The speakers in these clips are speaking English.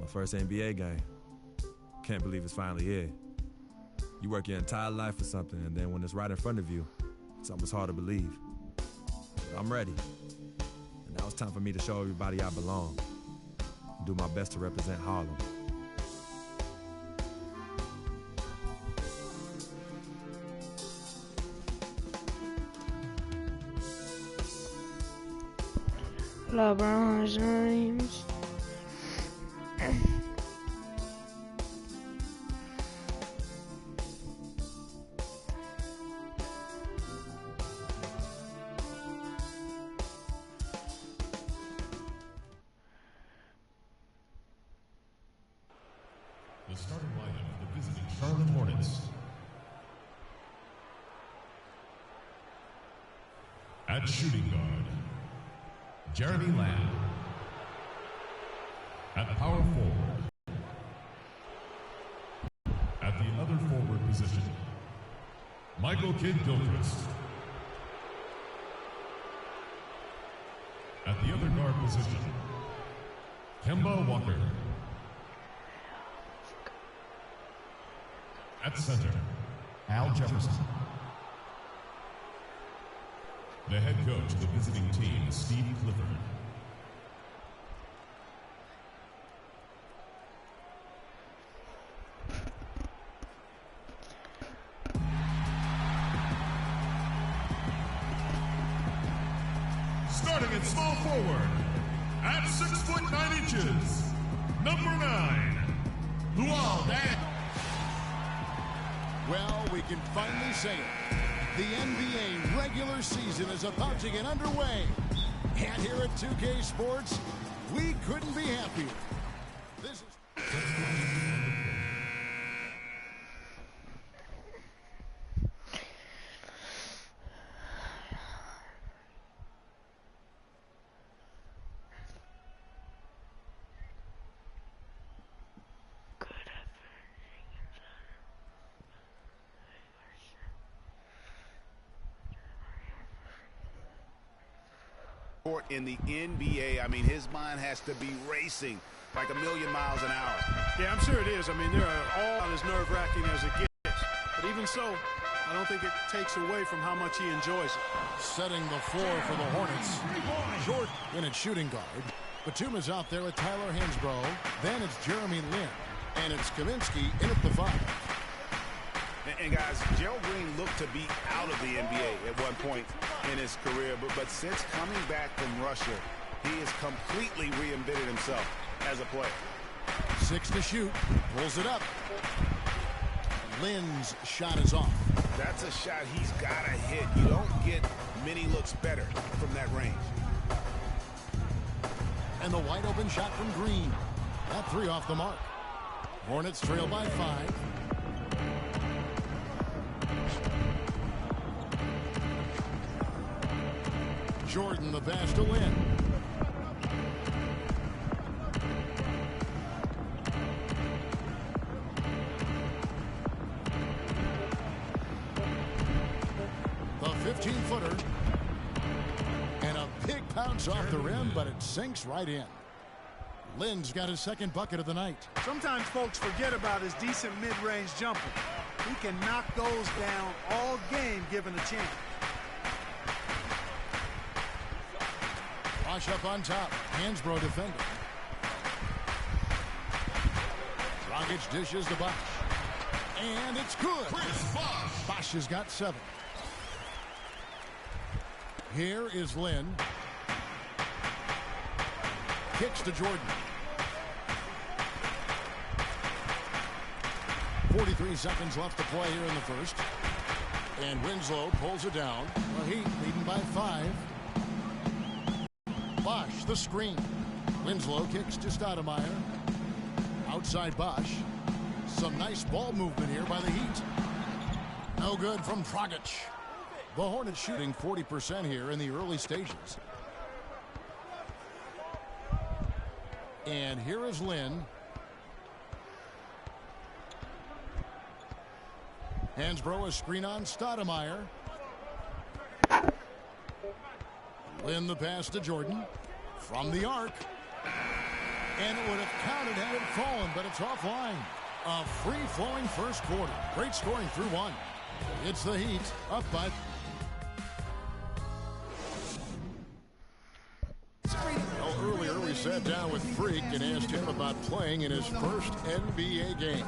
My first NBA game. Can't believe it's finally here. You work your entire life for something, and then when it's right in front of you, it's almost hard to believe. But I'm ready. And now it's time for me to show everybody I belong. And do my best to represent Harlem. LeBron James. The starting lineup for the visiting Charlotte Hornets. At shooting guard, Jeremy Lamb. At power forward. At the other forward position, Michael Kidd-Gilchrist. At the other guard position, Kemba Walker. At center, Al Jefferson. The head coach of the visiting team, Steve Clifford. Starting at small forward, at 6'9", number 9, Luol Deng. Well, we can finally say it. The NBA regular season is about to get underway. And here at 2K Sports, we couldn't be happier. This is... In the NBA, I mean, his mind has to be racing like a million miles an hour. Yeah, I'm sure it is. I mean, they're all as nerve-wracking as it gets. But even so, I don't think it takes away from how much he enjoys it. Setting the floor for the Hornets. Short in at shooting guard. Batum is out there with Tyler Hansbrough. Then it's Jeremy Lin. And it's Kaminsky in at the 5. And guys, Gerald Green looked to be out of the NBA at one point in his career, but since coming back from Russia, he has completely reinvented himself as a player. 6 to shoot, pulls it up. Lin's shot is off. That's a shot he's got to hit. You don't get many looks better from that range. And the wide open shot from Green. That 3 off the mark. Hornets trail by 5. Jordan the pass to Lin. The 15-footer. And a big bounce off the rim, but it sinks right in. Lin's got his second bucket of the night. Sometimes folks forget about his decent mid-range jumper. He can knock those down all game given a chance. Bosh up on top. Hansbrough defending. Dragic dishes to Bosh. And it's good. Bosh has got 7. Here is Lin. Kicks to Jordan. 43 seconds left to play here in the first. And Winslow pulls it down. The Heat leading by 5. Bosh, the screen. Winslow kicks to Stoudemire. Outside Bosh. Some nice ball movement here by the Heat. No good from Dragic. The Hornets shooting 40% here in the early stages. And here is Lin. Hansbrough a screen on Stoudemire. Lin the pass to Jordan. From the arc. And it would have counted had it fallen, but it's offline. A free-flowing first quarter. Great scoring through one. It's the Heat up by... Well, earlier we sat down with Freak and asked him about playing in his first NBA game.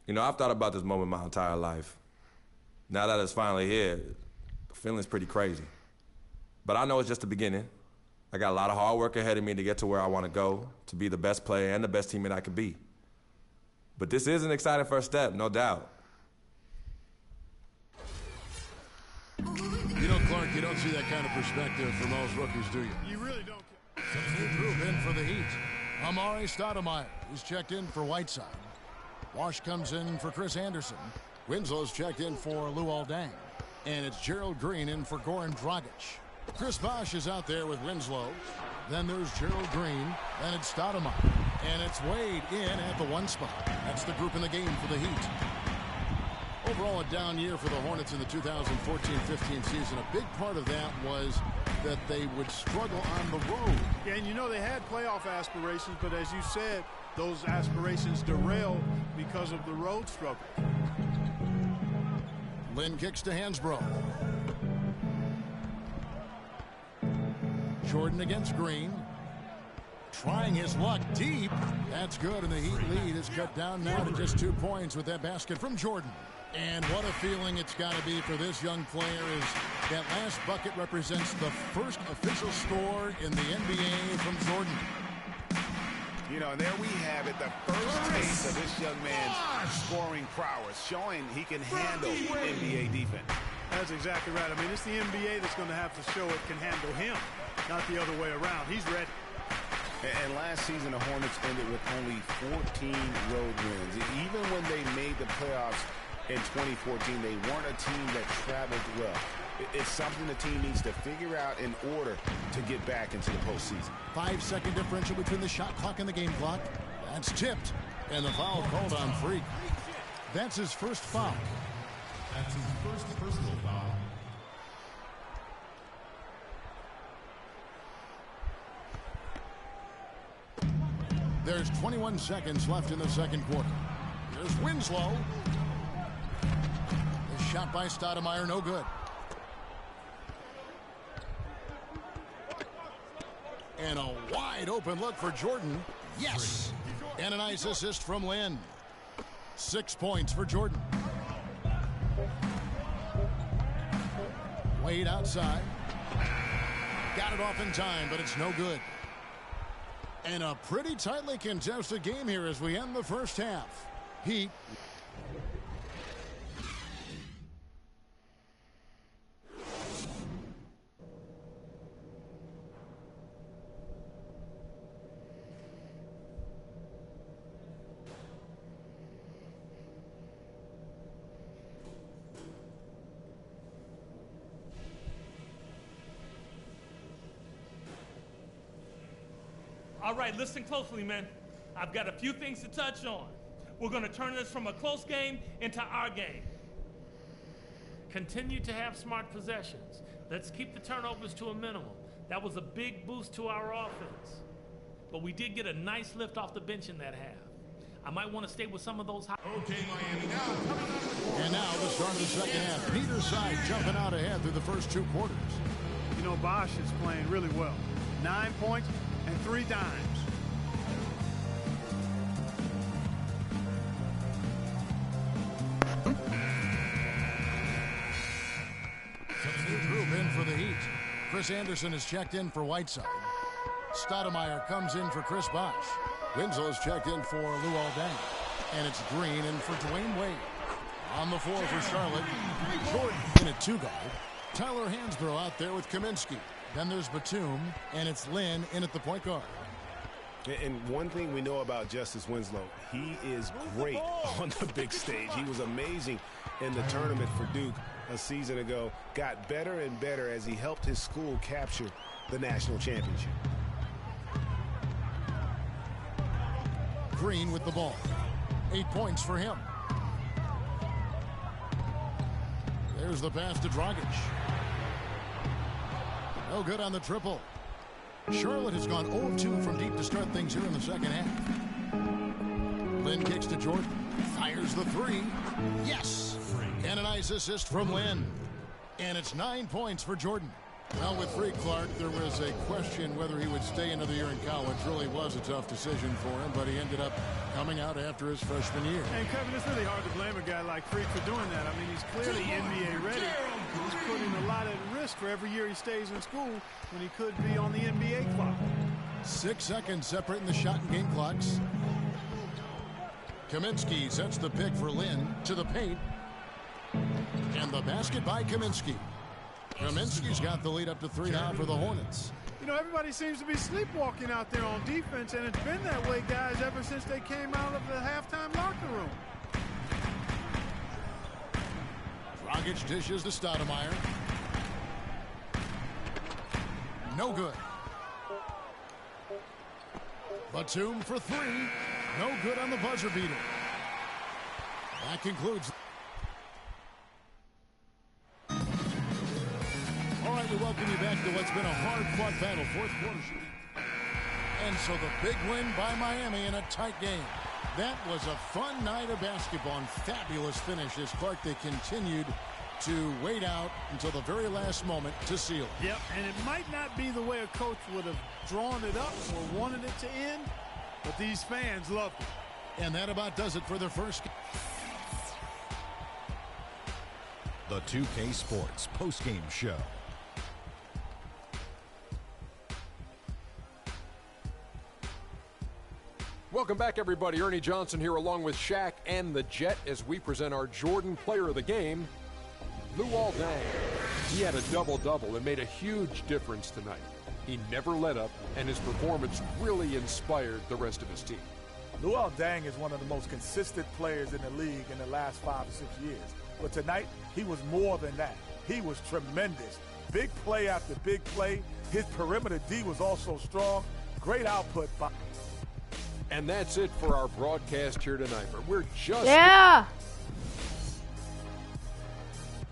You know, I've thought about this moment my entire life. Now that it's finally here, the feeling's pretty crazy. But I know it's just the beginning. I got a lot of hard work ahead of me to get to where I want to go, to be the best player and the best teammate I could be. But this is an exciting first step, no doubt. You know, Clark, you don't see that kind of perspective from most rookies, do you? You really don't. Substitute move in for the Heat. Amari Stoudemire. He's checked in for Whiteside. Wash comes in for Chris Anderson. Winslow's checked in for Luol Deng. And it's Gerald Green in for Goran Dragic. Chris Bosh is out there with Winslow. Then there's Gerald Green. Then it's Stoudemire. And it's Wade in at the one spot. That's the group in the game for the Heat. Overall, a down year for the Hornets in the 2014-15 season. A big part of that was that they would struggle on the road. Yeah, and you know they had playoff aspirations, but as you said, those aspirations derailed because of the road struggle. Lynn kicks to Hansbrough. Jordan against Green. Trying his luck deep. That's good, and the Heat lead is cut down now to just 2 points with that basket from Jordan. And what a feeling it's got to be for this young player is that last bucket represents the first official score in the NBA from Jordan. You know, and there we have it, the first taste of this young man's scoring prowess, showing he can handle NBA defense. That's exactly right. I mean, it's the NBA that's going to have to show it can handle him, not the other way around. He's ready. And last season, the Hornets ended with only 14 road wins. Even when they made the playoffs in 2014, they weren't a team that traveled well. It's something the team needs to figure out in order to get back into the postseason. 5-second differential between the shot clock and the game clock. That's tipped. And the foul called on Freak. That's his first foul. That's his first personal foul. There's 21 seconds left in the second quarter. Here's Winslow. The shot by Stoudemire, no good. And a wide open look for Jordan. Yes! And a nice assist from Lynn. 6 points for Jordan. Wade outside. Got it off in time, but it's no good. And a pretty tightly contested game here as we end the first half. Heat. All right, listen closely, man. I've got a few things to touch on. We're going to turn this from a close game into our game. Continue to have smart possessions. Let's keep the turnovers to a minimum. That was a big boost to our offense. But we did get a nice lift off the bench in that half. I might want to stay with some of those high. Okay, Miami, now coming out of the... And now the start of the second half. Peter's side jumping out ahead through the first 2 quarters. You know, Bosh is playing really well. 9 points and 3 dimes. Substitute group in for the Heat. Chris Anderson is checked in for Whiteside. Stoudemire comes in for Chris Bosh. Winslow's checked in for Luol Deng. And it's Green in for Dwayne Wade. On the floor for Charlotte. Jordan in at 2 guard. Tyler Hansbrough out there with Kaminsky. Then there's Batum, and it's Lynn in at the point guard. And one thing we know about Justice Winslow, he is great on the big stage. He was amazing in the tournament for Duke a season ago. Got better and better as he helped his school capture the national championship. Green with the ball. 8 points for him. There's the pass to Dragic. No good on the triple. Charlotte has gone 0-2 from deep to start things here in the second half. Lynn kicks to Jordan. Fires the three. Yes! And a nice assist from Lynn. And it's 9 points for Jordan. Well, with Free Clark, there was a question whether he would stay another year in college. Really was a tough decision for him, but he ended up coming out after his freshman year. And Kevin, it's really hard to blame a guy like Freak for doing that. I mean, he's clearly NBA ready. He's putting a lot at risk for every year he stays in school when he could be on the NBA clock. 6 seconds separating the shot and game clocks. Kaminsky sets the pick for Lynn to the paint. And the basket by Kaminsky. Kaminsky's got the lead up to 3 now for the Hornets. You know, everybody seems to be sleepwalking out there on defense, and it's been that way, guys, ever since they came out of the halftime locker room. Dragic dishes to Stoudemire. No good. Batum for 3. No good on the buzzer beater. That concludes. All right, we welcome you back to what's been a hard-fought battle, fourth quarter shooting. And so the big win by Miami in a tight game. That was a fun night of basketball and fabulous finish as Clark, they continued to wait out until the very last moment to seal it. Yep, and it might not be the way a coach would have drawn it up or wanted it to end, but these fans loved it. And that about does it for their first game. The 2K Sports postgame show. Welcome back, everybody. Ernie Johnson here along with Shaq and the Jet as we present our Jordan Player of the Game, Luol Deng. He had a double-double and made a huge difference tonight. He never let up, and his performance really inspired the rest of his team. Luol Deng is one of the most consistent players in the league in the last 5 or 6 years. But tonight, he was more than that. He was tremendous. Big play after big play. His perimeter D was also strong. Great output by... And that's it for our broadcast here tonight. But we're just... Yeah!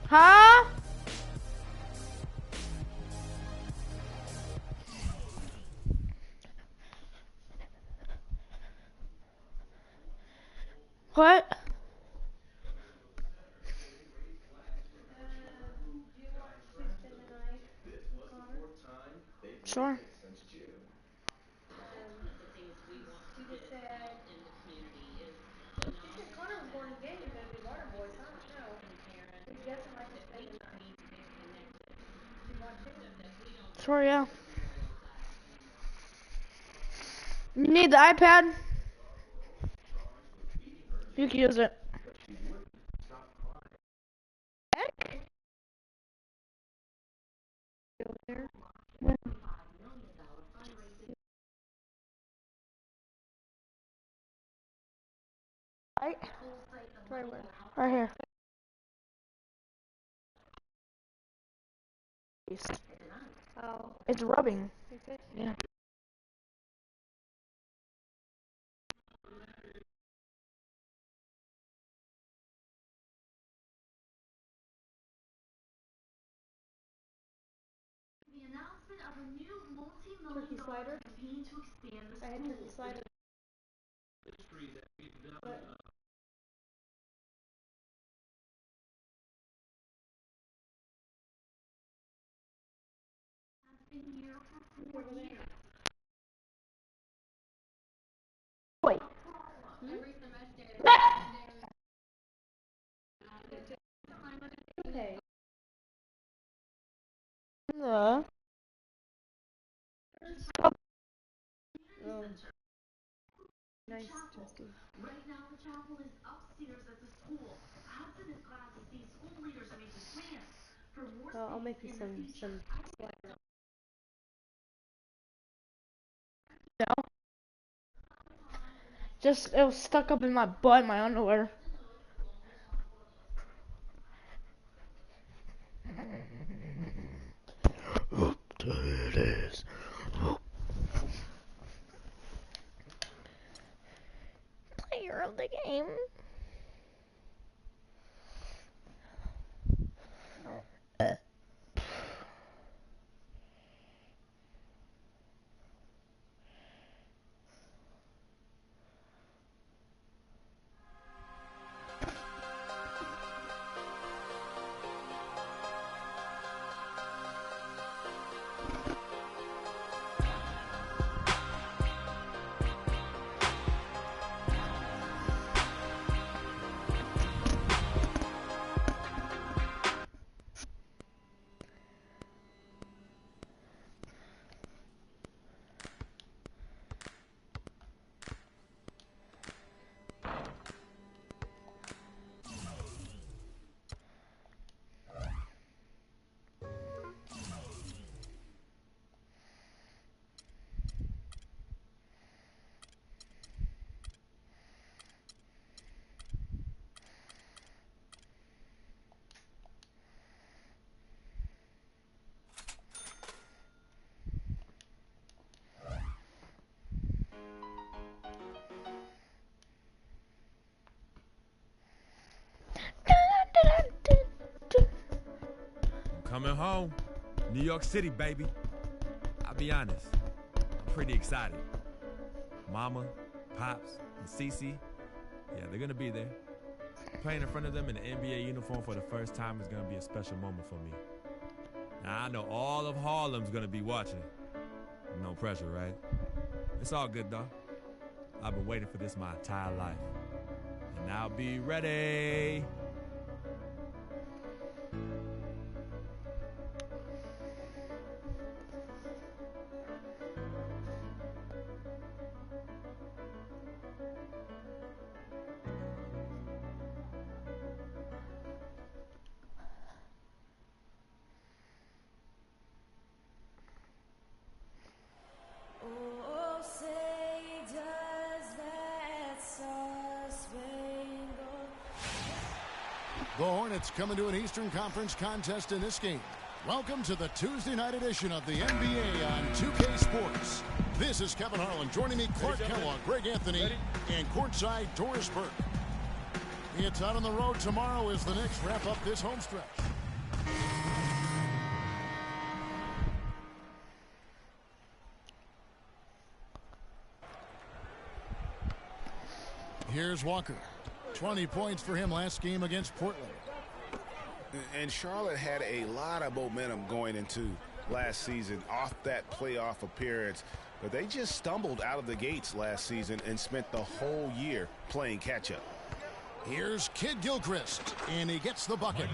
Huh? What? Sure. Sure, yeah. You need the iPad? You can use it. Heck? Right here. Oh. It's rubbing. Yeah. The announcement of a new multi-million-dollar campaign to expand the school. Wait. Okay. Nice, Justin. Right now, the chapel is upstairs at the school. Hudson is glad to see school leaders are making plans for more space. I'll make you some sliders. No. Just, it was stuck up in my butt, my underwear. There it is. Player of the game. Coming home. New York City, baby. I'll be honest. I'm pretty excited. Mama, Pops, and Cece, yeah, they're going to be there. Playing in front of them in the NBA uniform for the first time is going to be a special moment for me. Now, I know all of Harlem's going to be watching. No pressure, right? It's all good, though. I've been waiting for this my entire life. And I'll be ready. The Hornets coming to an Eastern Conference contest in this game. Welcome to the Tuesday night edition of the NBA on 2K Sports. This is Kevin Harlan. Joining me, Clark Kellogg, Greg Anthony, and courtside Doris Burke. It's out on the road tomorrow as the Knicks wrap up this home stretch. Here's Walker. 20 points for him last game against Portland. And Charlotte had a lot of momentum going into last season off that playoff appearance. But they just stumbled out of the gates last season and spent the whole year playing catch-up. Here's Kid Gilchrist, and he gets the bucket.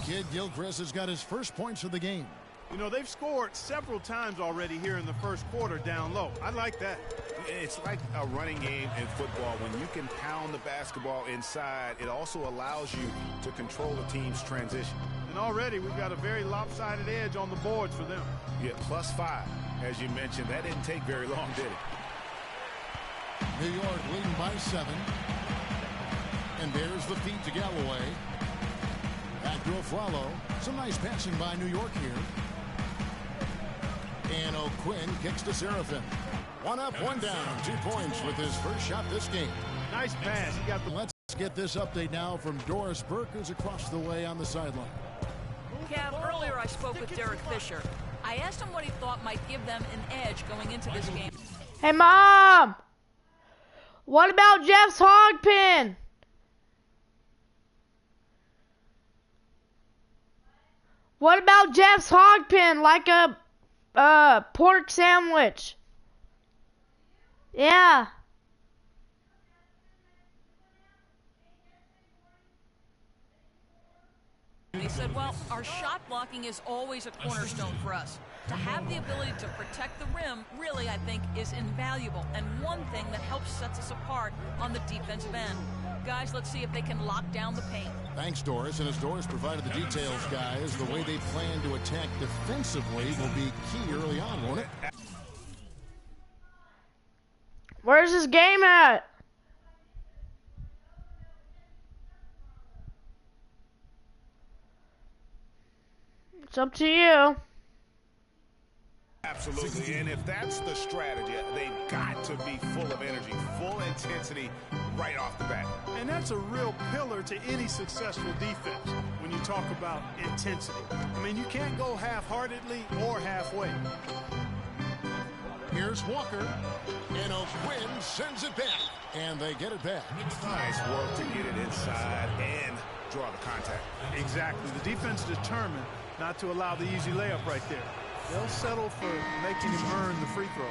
Kid Gilchrist has got his first points of the game. You know, they've scored several times already here in the first quarter down low. I like that. It's like a running game in football. When you can pound the basketball inside, it also allows you to control the team's transition. And already we've got a very lopsided edge on the boards for them. Yeah, +5. As you mentioned, that didn't take very long, did it? New York leading by 7. And there's the feed to Galloway. Back to Aflalo. Some nice passing by New York here. And O'Quinn kicks to Serafin. 1 up, 1 down. 2 points with his first shot this game. Nice pass. He got the. Let's get this update now from Doris Burke, who's across the way on the sideline. Kev, earlier I spoke with Derek Fisher. I asked him what he thought might give them an edge going into this game. Hey, Mom! What about Jeff's hog pin? What about Jeff's hog pin, like a pork sandwich? Yeah. He said, well, our shot blocking is always a cornerstone for us. To have the ability to protect the rim, really, I think, is invaluable. And one thing that helps sets us apart on the defensive end. Guys, let's see if they can lock down the paint. Thanks, Doris. And as Doris provided the details, guys, the way they plan to attack defensively will be key early on, won't it? Where's this game at? It's up to you. Absolutely, and if that's the strategy, they've got to be full of energy, full intensity right off the bat. And that's a real pillar to any successful defense when you talk about intensity. I mean, you can't go half-heartedly or halfway. Here's Walker, and O'Quinn sends it back, and they get it back. Nice work to get it inside and draw the contact. Exactly. The defense determined not to allow the easy layup right there. They'll settle for making him earn the free throws.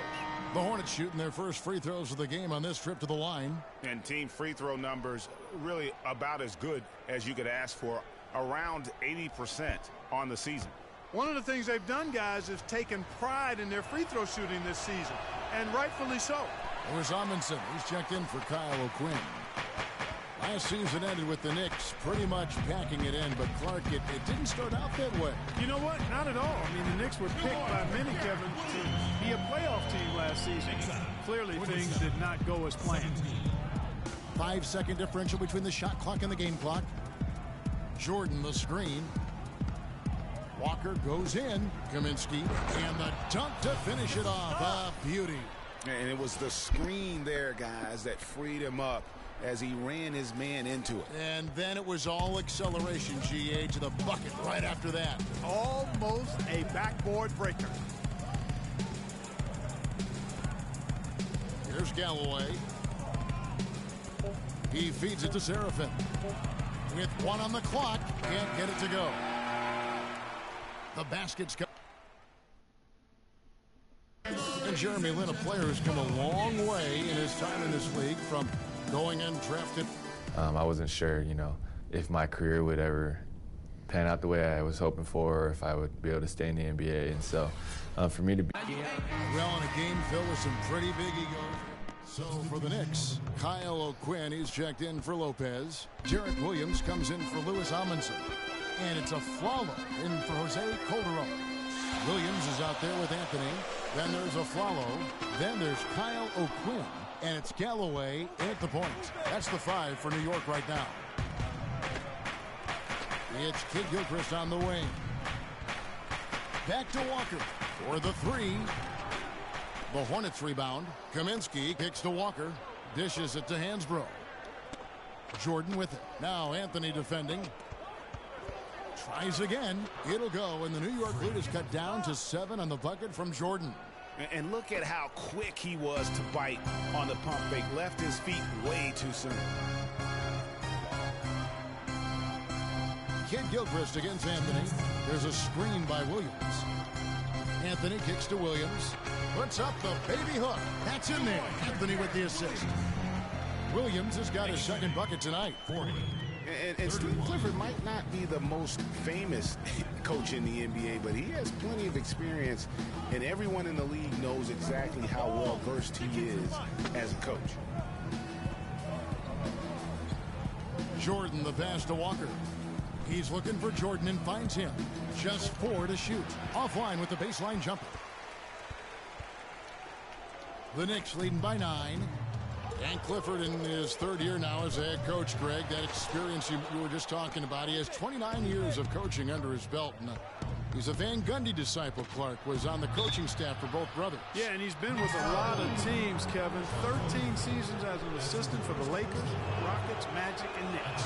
The Hornets shooting their first free throws of the game on this trip to the line. And team free throw numbers really about as good as you could ask for, around 80% on the season. One of the things they've done, guys, is taken pride in their free throw shooting this season, and rightfully so. There's Amundsen. He's checked in for Kyle O'Quinn. Last season ended with the Knicks pretty much packing it in, but Clark, it didn't start out that way. You know what? Not at all. I mean, the Knicks were picked by many, Kevin, to be a playoff team last season. Clearly, things did not go as planned. 5-second differential between the shot clock and the game clock. Jordan, the screen. Walker goes in. Kaminsky, and the dunk to finish it off. A beauty. And it was the screen there, guys, that freed him up as he ran his man into it. And then it was all acceleration, GA, to the bucket right after that. Almost a backboard breaker. Here's Galloway. He feeds it to Seraphin. With 1 on the clock, can't get it to go. The basket's go. And Jeremy Lin, a player who's come a long way in his time in this league from going undrafted. I wasn't sure, if my career would ever pan out the way I was hoping for, or if I would be able to stay in the NBA. And so, for me to be... Well, in a game filled with some pretty big egos. So for the Knicks, Kyle O'Quinn, he's checked in for Lopez. Jarrett Williams comes in for Louis Amundsen. And it's a Flalo in for Jose Calderon. Williams is out there with Anthony. Then there's a Flalo. Then there's Kyle O'Quinn. And it's Galloway in at the point. That's the 5 for New York right now. It's Kid Gilchrist on the wing. Back to Walker for the 3. The Hornets rebound. Kaminsky kicks to Walker. Dishes it to Hansbrough. Jordan with it. Now Anthony defending. Tries again. It'll go, and the New York lead is cut down to 7 on the bucket from Jordan. And look at how quick he was to bite on the pump fake. Left his feet way too soon. Kid Gilchrist against Anthony. There's a screen by Williams. Anthony kicks to Williams. Puts up the baby hook. That's in there. Anthony with the assist. Williams has got his second bucket tonight. 40. And Steve Clifford might not be the most famous coach in the NBA, but he has plenty of experience, and everyone in the league knows exactly how well versed he is as a coach. Jordan, the pass to Walker. He's looking for Jordan and finds him. Just 4 to shoot. Offline with the baseline jumper. The Knicks leading by 9. And Clifford in his 3rd year now as a head coach, Greg. That experience you were just talking about. He has 29 years of coaching under his belt. And he's a Van Gundy disciple. Clark was on the coaching staff for both brothers. Yeah, and he's been with a lot of teams, Kevin. 13 seasons as an assistant for the Lakers, Rockets, Magic, and Knicks.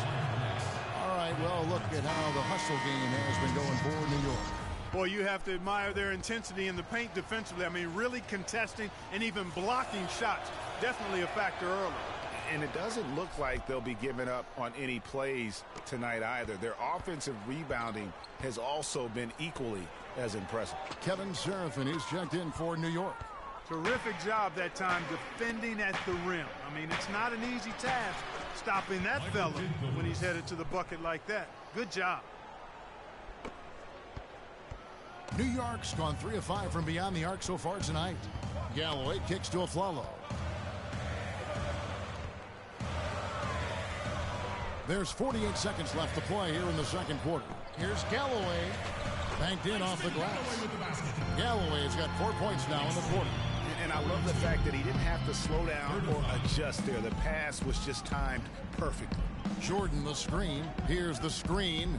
All right, well, look at how the hustle game has been going for New York. Boy, you have to admire their intensity in the paint defensively. I mean, really contesting and even blocking shots. Definitely a factor early. And it doesn't look like they'll be giving up on any plays tonight either. Their offensive rebounding has also been equally as impressive. Kevin Seraphin is checked in for New York. Terrific job that time defending at the rim. I mean, it's not an easy task stopping that fella when he's headed to the bucket like that. Good job. New York's gone 3 of 5 from beyond the arc so far tonight. Galloway kicks to Aflalo. There's 48 seconds left to play here in the second quarter. Here's Galloway. Banked in off the glass. Galloway has got 4 points now in the quarter. And I love the fact that he didn't have to slow down or adjust there. The pass was just timed perfectly. Jordan the screen. Here's the screen.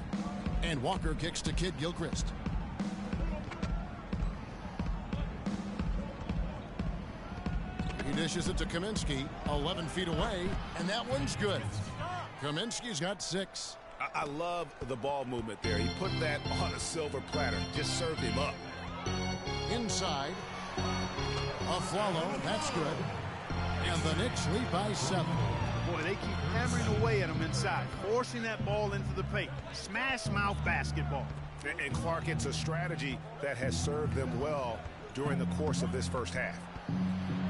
And Walker kicks to Kid Gilchrist. He dishes it to Kaminsky, 11 feet away, and that one's good. Kaminsky's got 6. I love the ball movement there. He put that on a silver platter, just served him up. Inside, Aflalo, that's good. And the Knicks lead by 7. Boy, they keep hammering away at him inside, forcing that ball into the paint. Smash mouth basketball. And Clark, it's a strategy that has served them well during the course of this first half.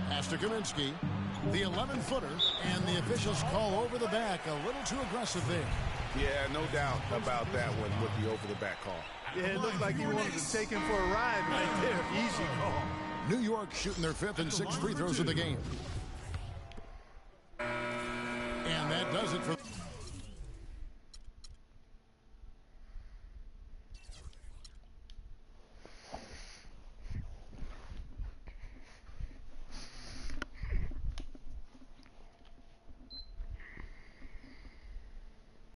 Pass to Kaminsky, the 11-footer, and the officials call over the back. A little too aggressive there. Yeah, no doubt about that one with the over-the-back call. Yeah, it looked like he wanted to take him for a ride right there. Easy call. New York shooting their 5th and 6th free throws of the game. And that does it for...